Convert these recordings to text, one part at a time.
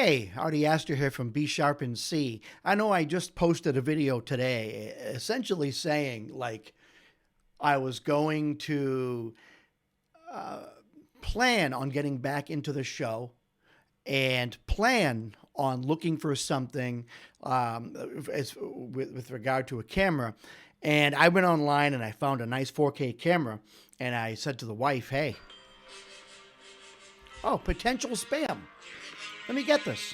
Hey, Artie Astor here from B Sharp and C. I know I just posted a video today essentially saying, like, I was going to plan on getting back into the show and plan on looking for something with regard to a camera. And I went online and I found a nice 4K camera. And I said to the wife, hey, oh, potential spam. Let me get this.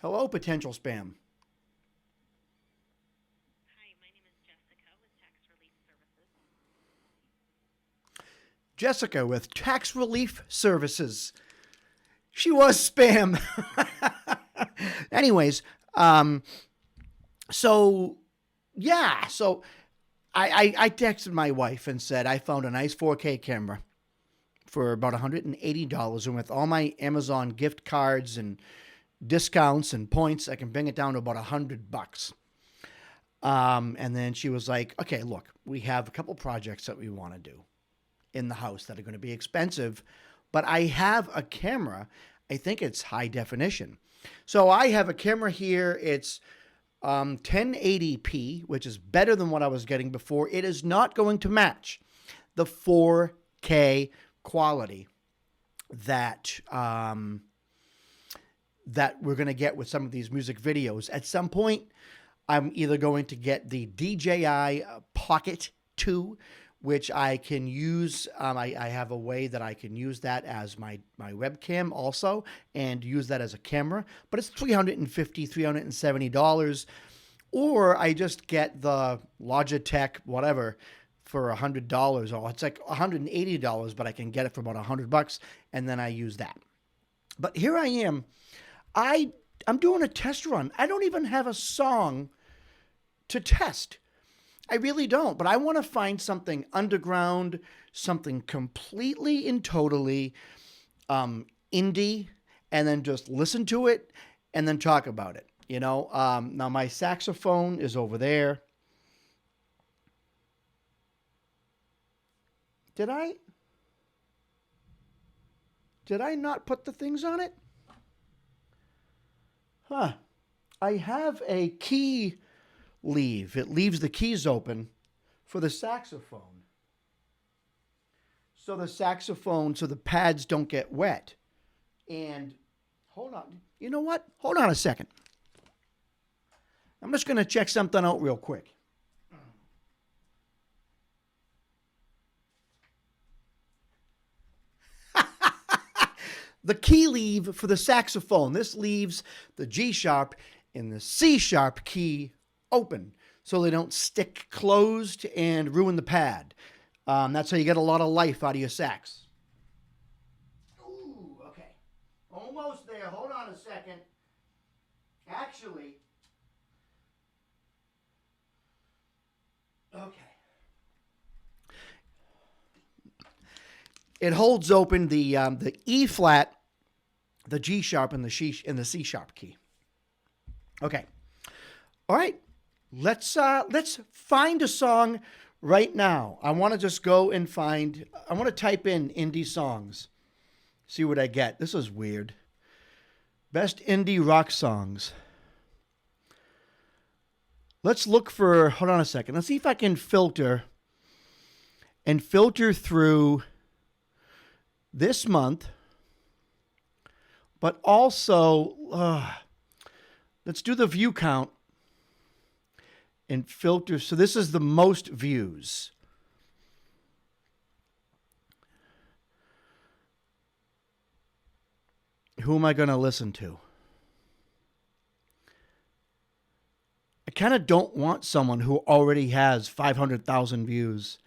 Hello, potential spam. Hi, my name is Jessica with Tax Relief Services. Jessica with Tax Relief Services. She was spam. Anyways, so yeah, so I texted my wife and said I found a nice 4K camera for about $180, and with all my Amazon gift cards and discounts and points, I can bring it down to about $100. And then she was like, okay, look, we have a couple projects that we want to do in the house that are going to be expensive, but I have a camera. I think it's high definition. So I have a camera here. It's 1080p, which is better than what I was getting before. It is not going to match the 4K quality that that we're going to get with some of these music videos. At some point, I'm either going to get the DJI Pocket 2, which I can use. I have a way that I can use that as my webcam also and use that as a camera, but it's $350, $370. Or I just get the Logitech, whatever, for $100, or it's like $180, but I can get it for about $100, and then I use that. But here I am. I'm doing a test run. I don't even have a song to test. I really don't, but I want to find something underground, something completely and totally indie, and then just listen to it and then talk about it. You know, now my saxophone is over there. Did I not put the things on it? Huh. I have a key leave. It leaves the keys open for the saxophone. So the pads don't get wet. And hold on. You know what? Hold on a second. I'm just going to check something out real quick. The key leave for the saxophone. This leaves the G sharp and the C sharp key open so they don't stick closed and ruin the pad. That's how you get a lot of life out of your sax. Ooh, okay. Almost there. Hold on a second. Actually, okay. It holds open the E flat, the G sharp, and the C sharp key. Okay. All right. Let's find a song right now. I want to just go and find. I want to type in indie songs. See what I get. This is weird. Best indie rock songs. Let's look for. Hold on a second. Let's see if I can filter through this month, but also let's do the view count and filter. So this is the most views. Who am I going to listen to? I kind of don't want someone who already has 500,000 views.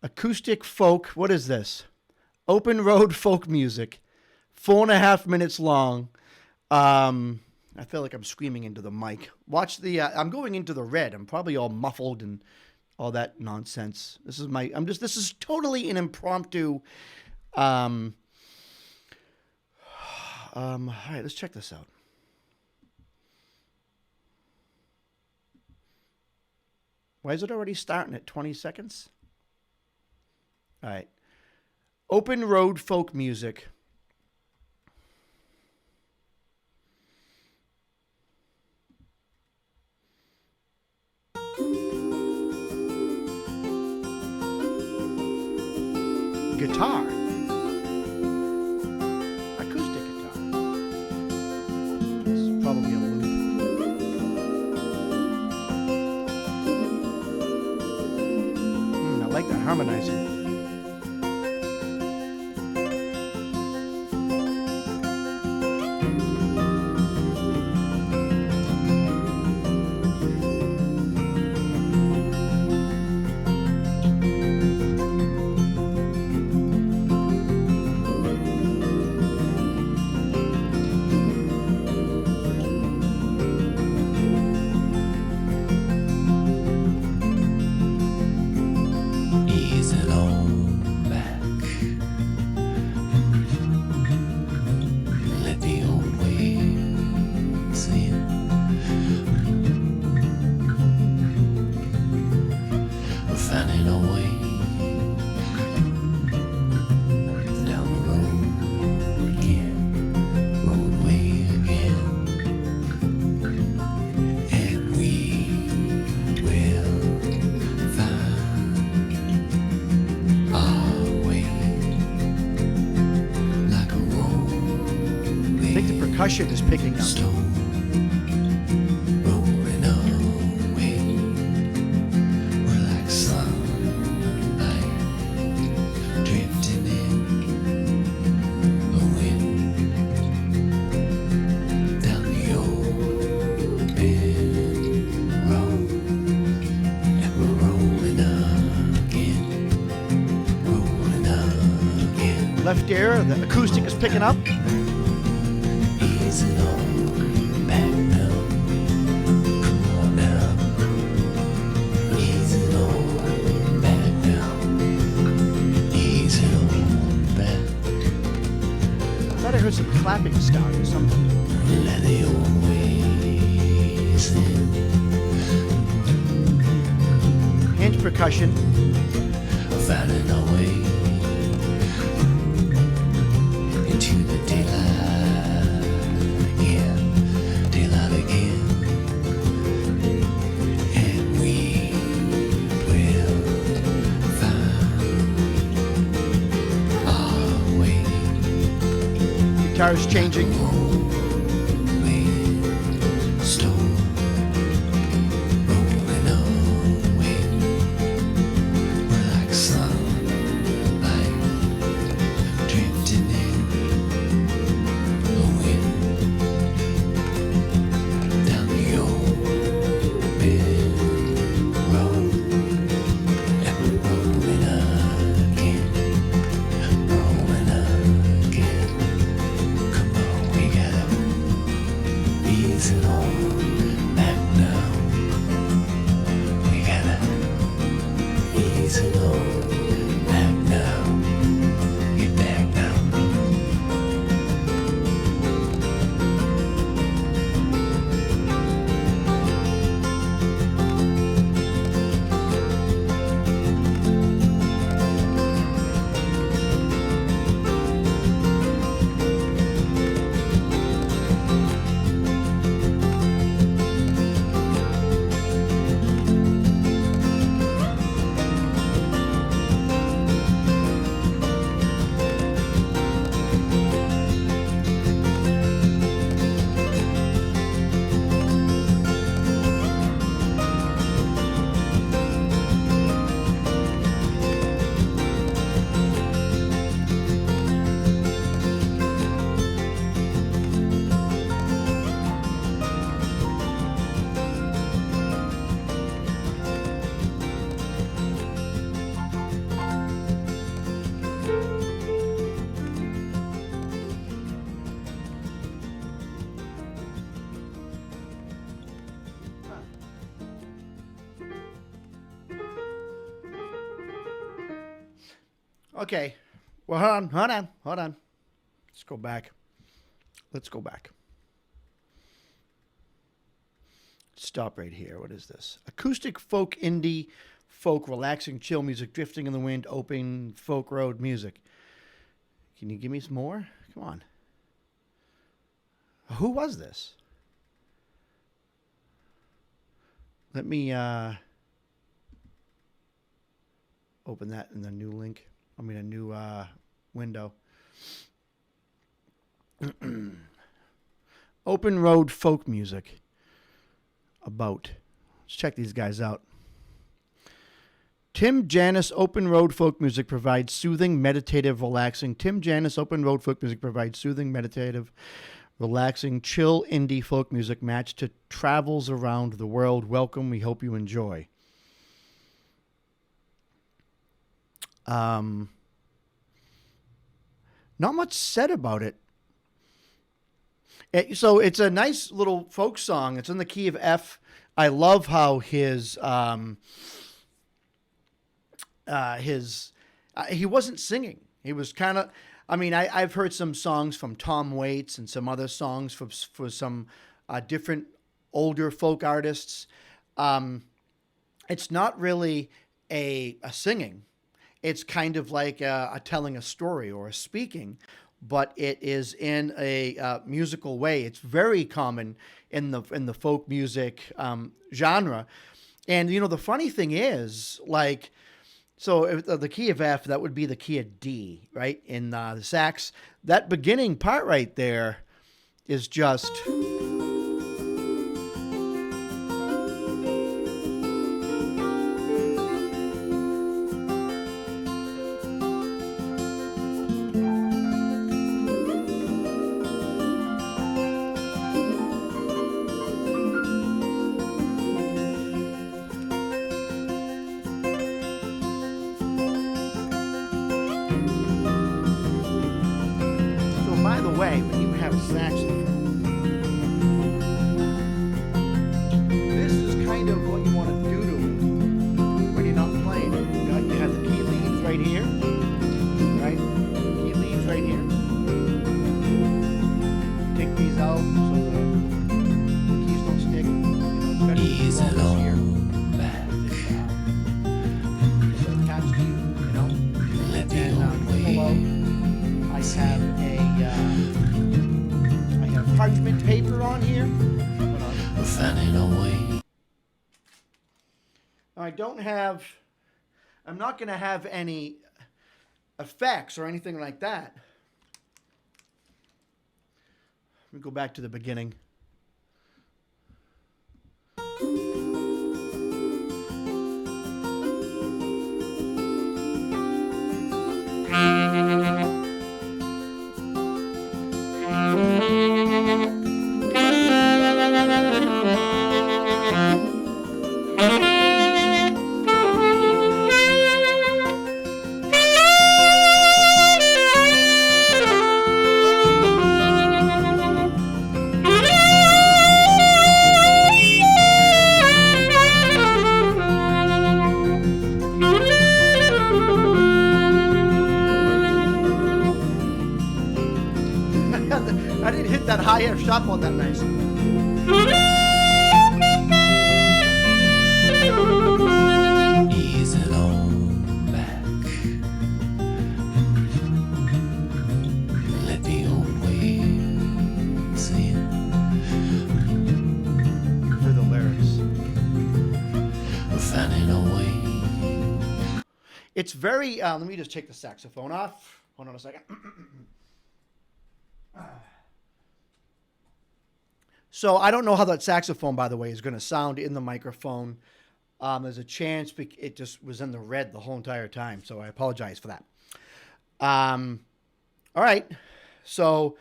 Acoustic folk, what is this? Open road folk music, 4.5 minutes long. I feel like I'm screaming into the mic. Watch the. I'm going into the red. I'm probably all muffled and all that nonsense. This is totally an impromptu. All right, let's check this out. Why is it already starting at 20 seconds? All right. Open road folk music. guitar. Acoustic guitar. It's probably a loop. I like that harmonizing. Ease it on back. Let the old ways in. We're finding our way down the road again, roadway again, and we will find our way like a I think the rolling percussion is picking up. stone, rolling away. We're like sunlight drifting in the wind down the open road, and we're rolling again, rolling again. Left ear, the acoustic is picking up. Ease it on back now. Come on now. Ease it on back now. Ease it on back. I thought I heard some clapping sound or something. Let the old ways in. Hand percussion. Finding our way into the daylight. Yeah, daylight again. And we will find our way. Guitar is changing. Rolling stone, rolling away. We're like sunlight drifting in the wind down the open road, and we're rolling again, rolling again. Come on, we gotta ease it on back now. We gotta ease it on back now. Get back now. Okay. Well, hold on. Let's go back. Stop right here. What is this? Acoustic folk indie folk relaxing chill music drifting in the wind open folk road music. Can you give me some more? Come on. Who was this? Let me open that in the new link. a new window. Open Road Folk Music. About. Let's check these guys out. Tim Janis Open Road Folk Music provides soothing, meditative, relaxing. Tim Janis Open Road Folk Music provides soothing, meditative, relaxing, chill indie folk music matched to travels around the world. Welcome. We hope you enjoy. Not much said about it. So it's a nice little folk song. It's in the key of F. I love how he wasn't singing. He was kind of, I've heard some songs from Tom Waits and some other songs for some different older folk artists. It's not really a singing. It's kind of like a telling a story or a speaking, but it is in a musical way. It's very common in the folk music genre. And, the funny thing is, like, so if the key of F, that would be the key of D, right? In the sax, that beginning part right there is just... By the way, when you have a saxophone, this is kind of what you want to do to it when you're not playing it. You have the key leads right here, right? Key leads right here. Take these out so the keys don't stick. It's better to Ease it do all this here. on back. So attached to you, Let the And old below, way I have parchment paper on here. Hold on. finding a way. I'm not going to have any effects or anything like that. Let me go back to the beginning. I didn't hit that high F sharp on that nice. Ease it on back. Let the old ways in. For the lyrics. Finding a way. It's very, let me just take the saxophone off. Hold on a second. So I don't know how that saxophone, by the way, is going to sound in the microphone. There's a chance it just was in the red the whole entire time, so I apologize for that. All right. So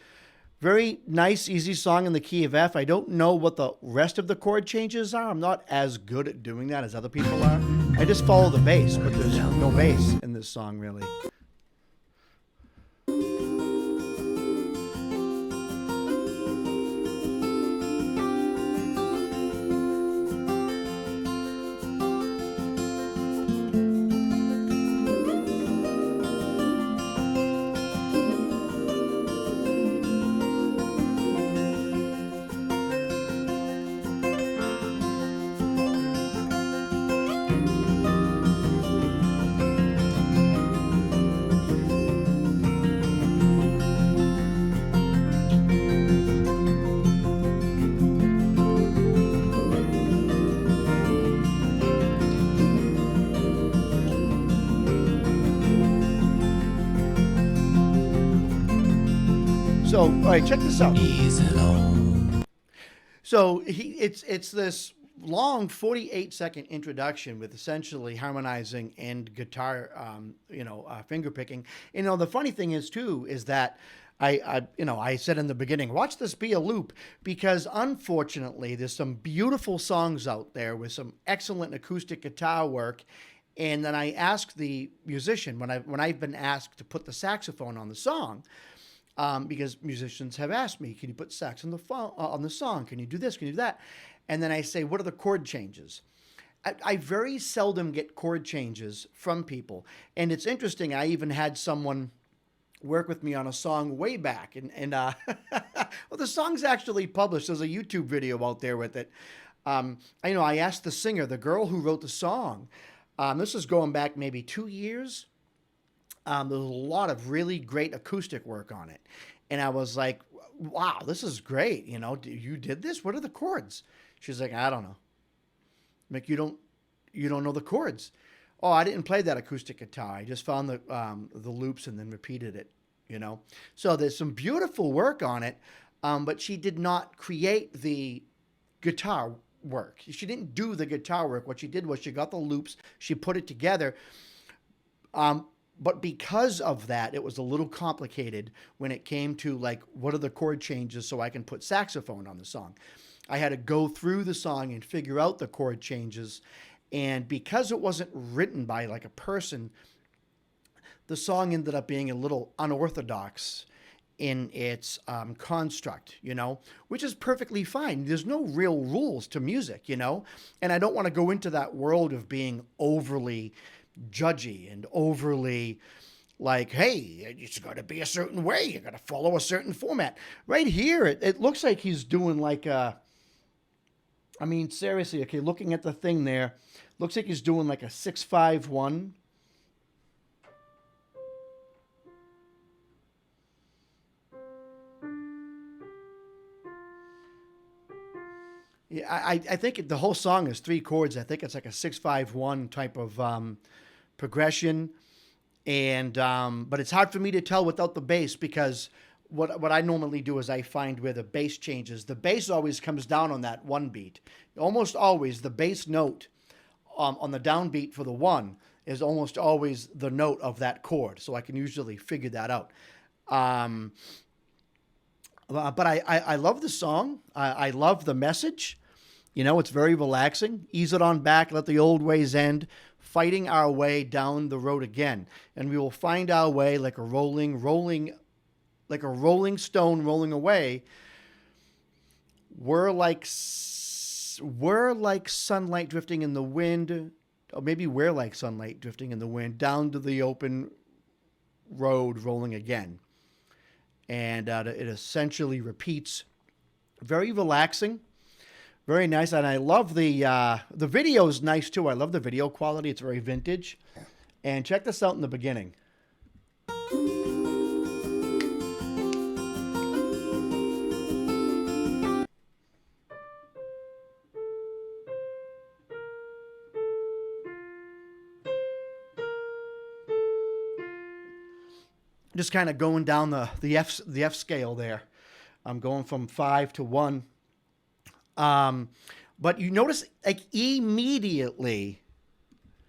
very nice, easy song in the key of F. I don't know what the rest of the chord changes are. I'm not as good at doing that as other people are. I just follow the bass, but there's no bass in this song, really. So, all right, check this out. Easy on. So it's this long 48-second introduction with essentially harmonizing and guitar, finger picking. The funny thing is too is that I said in the beginning, watch this be a loop, because unfortunately there's some beautiful songs out there with some excellent acoustic guitar work. And then I asked the musician when I've been asked to put the saxophone on the song, because musicians have asked me, can you put sax on the song? Can you do this? Can you do that? And then I say, what are the chord changes? I very seldom get chord changes from people. And it's interesting, I even had someone work with me on a song way back. Well, the song's actually published. There's a YouTube video out there with it. I asked the singer, the girl who wrote the song, this is going back maybe 2 years. There's a lot of really great acoustic work on it. And I was like, wow, this is great. You did this? What are the chords? She's like, I don't know. I'm like, you don't know the chords? Oh, I didn't play that acoustic guitar. I just found the loops and then repeated it, So there's some beautiful work on it, but she did not create the guitar work. She didn't do the guitar work. What she did was she got the loops, she put it together. But because of that, it was a little complicated when it came to like, what are the chord changes so I can put saxophone on the song? I had to go through the song and figure out the chord changes. And because it wasn't written by like a person, the song ended up being a little unorthodox in its construct, which is perfectly fine. There's no real rules to music, and I don't want to go into that world of being overly judgy and overly like, hey, it's got to be a certain way. You got to follow a certain format. Right here, it looks like he's doing like seriously, okay, looking at the thing there, looks like he's doing like a 6-5-1. Yeah, I think the whole song is 3 chords. I think it's like a 6-5-1 type of progression, and but it's hard for me to tell without the bass, because what I normally do is I find where the bass changes. The bass always comes down on that 1 beat. Almost always the bass note on the downbeat for the 1 is almost always the note of that chord, so I can usually figure that out. But I love the song. I love the message. It's very relaxing. Ease it on back, let the old ways end, fighting our way down the road again. And we will find our way like a rolling stone rolling away. We're like sunlight drifting in the wind, or maybe we're like sunlight drifting in the wind, down to the open road rolling again. And it essentially repeats. Very relaxing, very nice, and I love the video is nice too. I love the video quality. It's very vintage. And check this out in the beginning. Just kind of going down the F scale there. I'm going from 5 to 1. But you notice like immediately,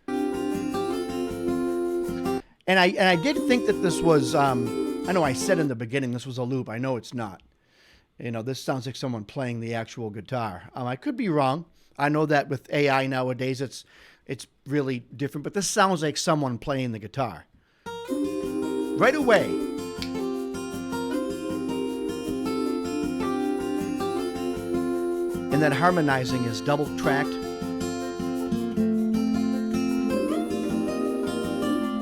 and I did think that this was I know I said in the beginning this was a loop. I know it's not. This sounds like someone playing the actual guitar. I could be wrong. I know that with AI nowadays it's really different, but this sounds like someone playing the guitar. Right away. And then harmonizing is double tracked.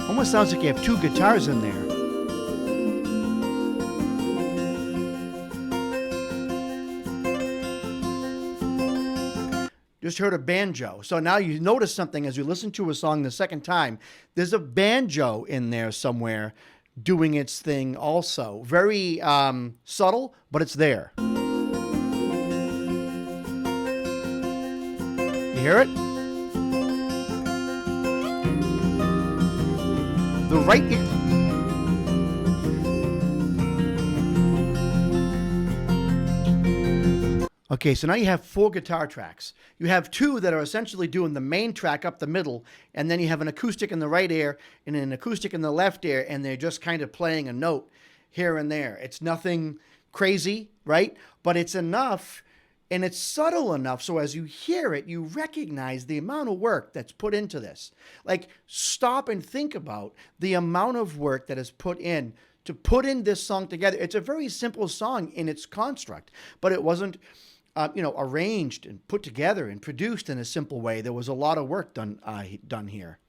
Almost sounds like you have 2 guitars in there. Just heard a banjo. So now you notice something as you listen to a song the second time. There's a banjo in there somewhere doing its thing also. Very subtle, but it's there. You hear it? The right ear. Okay, so now you have 4 guitar tracks. You have 2 that are essentially doing the main track up the middle, and then you have an acoustic in the right ear and an acoustic in the left ear, and they're just kind of playing a note here and there. It's nothing crazy, right? But it's enough, and it's subtle enough so as you hear it, you recognize the amount of work that's put into this. Like, stop and think about the amount of work that is put in to put in this song together. It's a very simple song in its construct, but it wasn't arranged and put together and produced in a simple way. There was a lot of work done here.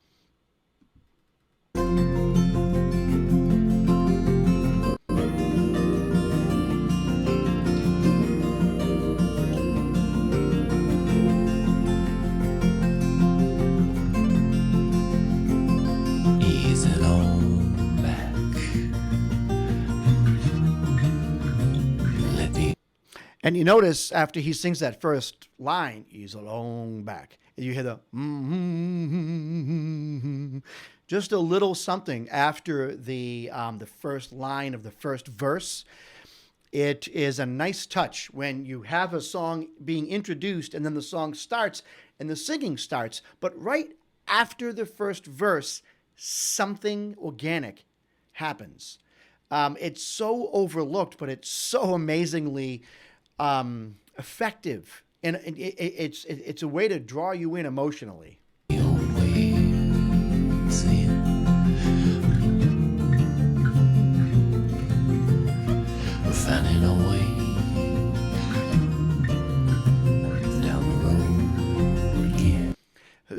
Ease it on back. Let the And you notice after he sings that first line, he's alone back. And you hear the just a little something after the first line of the first verse. It is a nice touch when you have a song being introduced and then the song starts and the singing starts. But right after the first verse, something organic happens. It's so overlooked, but it's so amazingly effective, and it's a way to draw you in emotionally. old ways in. We're finding a way down the road again.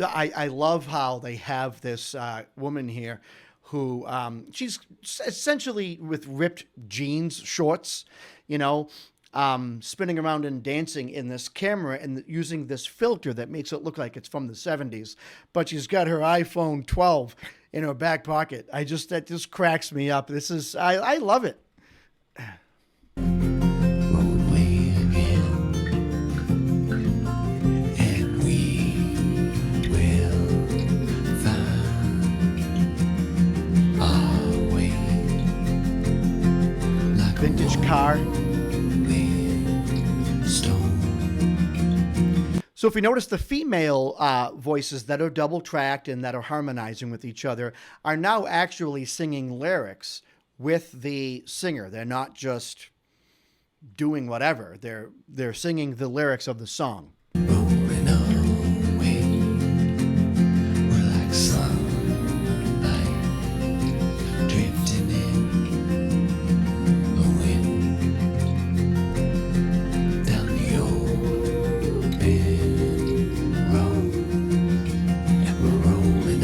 I love how they have this woman here who she's essentially with ripped jeans, shorts, spinning around and dancing in this camera and using this filter that makes it look like it's from the 70s. But she's got her iPhone 12 in her back pocket. That just cracks me up. I love it. Roadway again, and we will find our way like a Vintage car. rolling stone. So if you notice, the female voices that are double tracked and that are harmonizing with each other are now actually singing lyrics with the singer. They're not just doing whatever. They're singing the lyrics of the song. Rolling away, we're like sunlight drifting in the wind down the open road, and we're rolling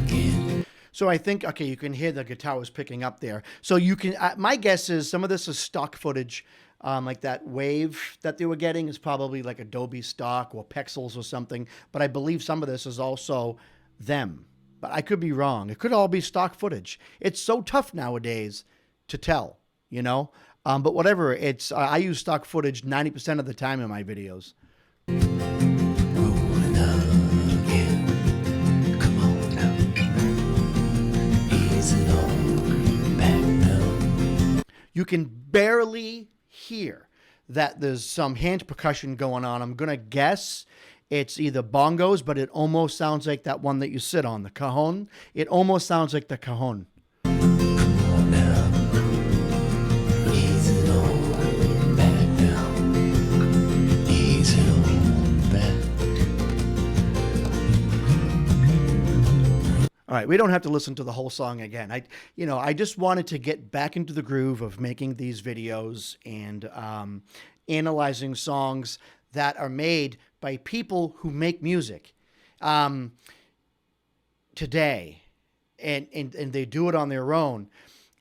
again. So I think, okay, you can hear the guitar was picking up there. So you can, my guess is some of this is stock footage, like that wave that they were getting is probably like Adobe stock or Pexels or something. But I believe some of this is also them. But I could be wrong. It could all be stock footage. It's so tough nowadays to tell, But whatever, I use stock footage 90% of the time in my videos. Rolling again. Come on now. Ease it on back now. You can barely hear that there's some hand percussion going on. I'm going to guess it's either bongos, but it almost sounds like that one that you sit on, the cajon. It almost sounds like the cajon. Come on now. Ease it on back now. Ease it on back. All right, we don't have to listen to the whole song again. I just wanted to get back into the groove of making these videos and analyzing songs that are made by people who make music today, and they do it on their own.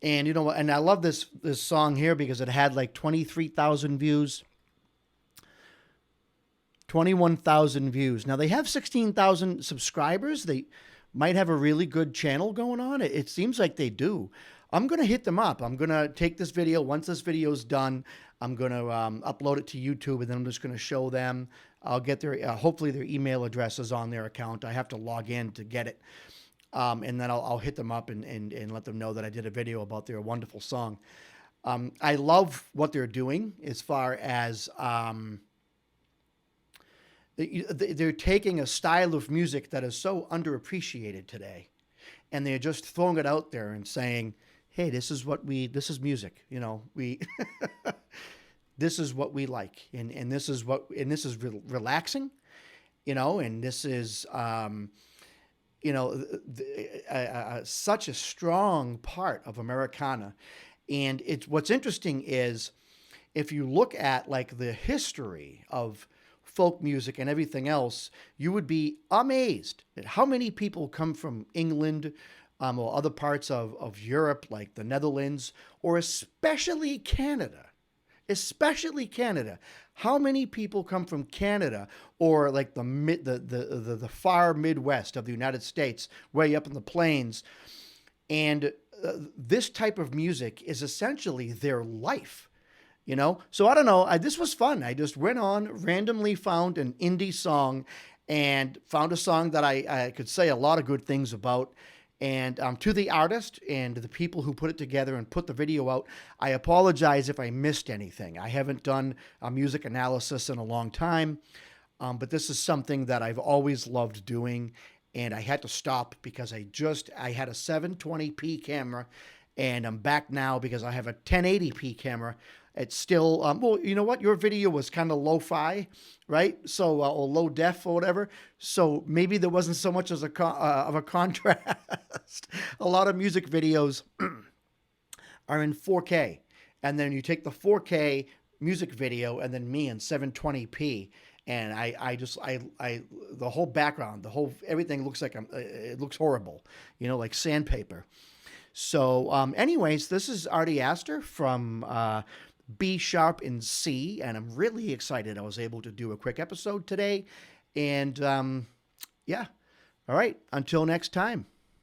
And and I love this song here because it had like 23,000 views. 21,000 views. Now they have 16,000 subscribers. They might have a really good channel going on. It seems like they do. I'm going to hit them up. I'm going to take this video. Once this video is done, I'm going to upload it to YouTube, and then I'm just going to show them. I'll get their, hopefully their email address is on their account. I have to log in to get it. And then I'll hit them up and let them know that I did a video about their wonderful song. I love what they're doing as far as they're taking a style of music that is so underappreciated today, and they're just throwing it out there and saying, "Hey, this is music. You know, we this is what we like, and this is relaxing, you know, and this is such a strong part of Americana." And it's what's interesting is if you look at like the history of folk music and everything else, you would be amazed at how many people come from England, or other parts of Europe, like the Netherlands, or especially Canada. Especially Canada. How many people come from Canada or like the far Midwest of the United States, way up in the plains, and this type of music is essentially their life, you know? So I don't know. This was fun. I just went on, randomly found an indie song and found a song that I could say a lot of good things about. And to the artist and the people who put it together and put the video out, I apologize if I missed anything. I haven't done a music analysis in a long time, but this is something that I've always loved doing. And I had to stop because I had a 720p camera, and I'm back now because I have a 1080p camera. It's still, well, you know what? Your video was kind of lo-fi, right? So, or low def or whatever. So maybe there wasn't so much as of a contrast. A lot of music videos are in 4K. And then you take the 4K music video and then me in 720p. And the whole background, everything looks like it looks horrible, you know, like sandpaper. So, anyways, this is Artie Astor from B Sharp in C, and I'm really excited I was able to do a quick episode today. And yeah, all right, until next time.